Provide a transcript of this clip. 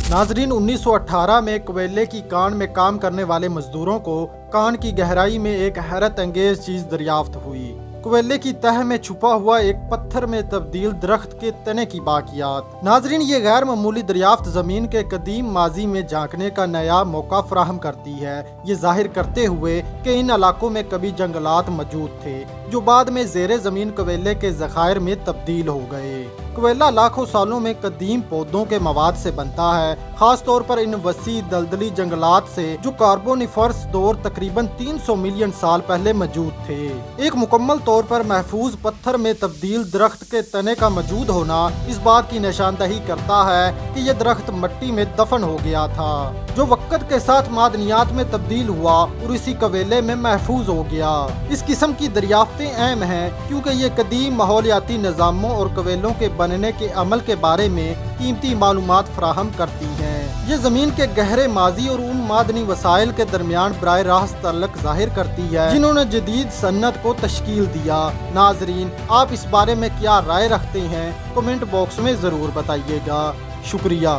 नाजरीन 1918 में कोयले की कान में काम करने वाले मजदूरों को कान की गहराई में एक हैरत अंगेज चीज दरियाफ्त हुई। कोयले की तह में छुपा हुआ एक पत्थर में तब्दील दरख्त के तने की बाकियात। नाजरीन, ये गैर मामूली दरियाफ्त जमीन के कदीम माजी में झांकने का नया मौका फराहम करती है, ये जाहिर करते हुए कि इन इलाकों में कभी जंगलात मौजूद थे जो बाद में ज़ेरे ज़मीन कोयले के ज़खायर में तब्दील हो गए। कोयला लाखों सालों में कदीम पौधों के मवाद से बनता है, खास तौर पर इन वसी दलदली जंगलात से जो कार्बोनिफरस दौर तकरीबन 300 मिलियन साल पहले मौजूद थे। एक मुकम्मल तौर पर महफूज पत्थर में तब्दील दरख्त के तने का मौजूद होना इस बात की निशानदही करता है कि यह दरख्त मिट्टी में दफन हो गया था, जो वक्त के साथ मादनियात में तब्दील हुआ और इसी कोयले में महफूज हो गया। इस किस्म की दरियाफ्तें अहम हैं क्योंकि ये कदीम माहौलियाती निज़ामों और कोयलों के बनने के अमल के बारे में कीमती मालूमात फराहम करती हैं। ये ज़मीन के गहरे माजी और उन मादनी वसाइल के दरमियान बराह रास्त तल्लुक़ ज़ाहिर करती है जिन्होंने जदीद सन्नत को तश्कील दिया। नाजरीन, आप इस बारे में क्या राय रखते हैं? कमेंट बॉक्स में ज़रूर बताइएगा। शुक्रिया।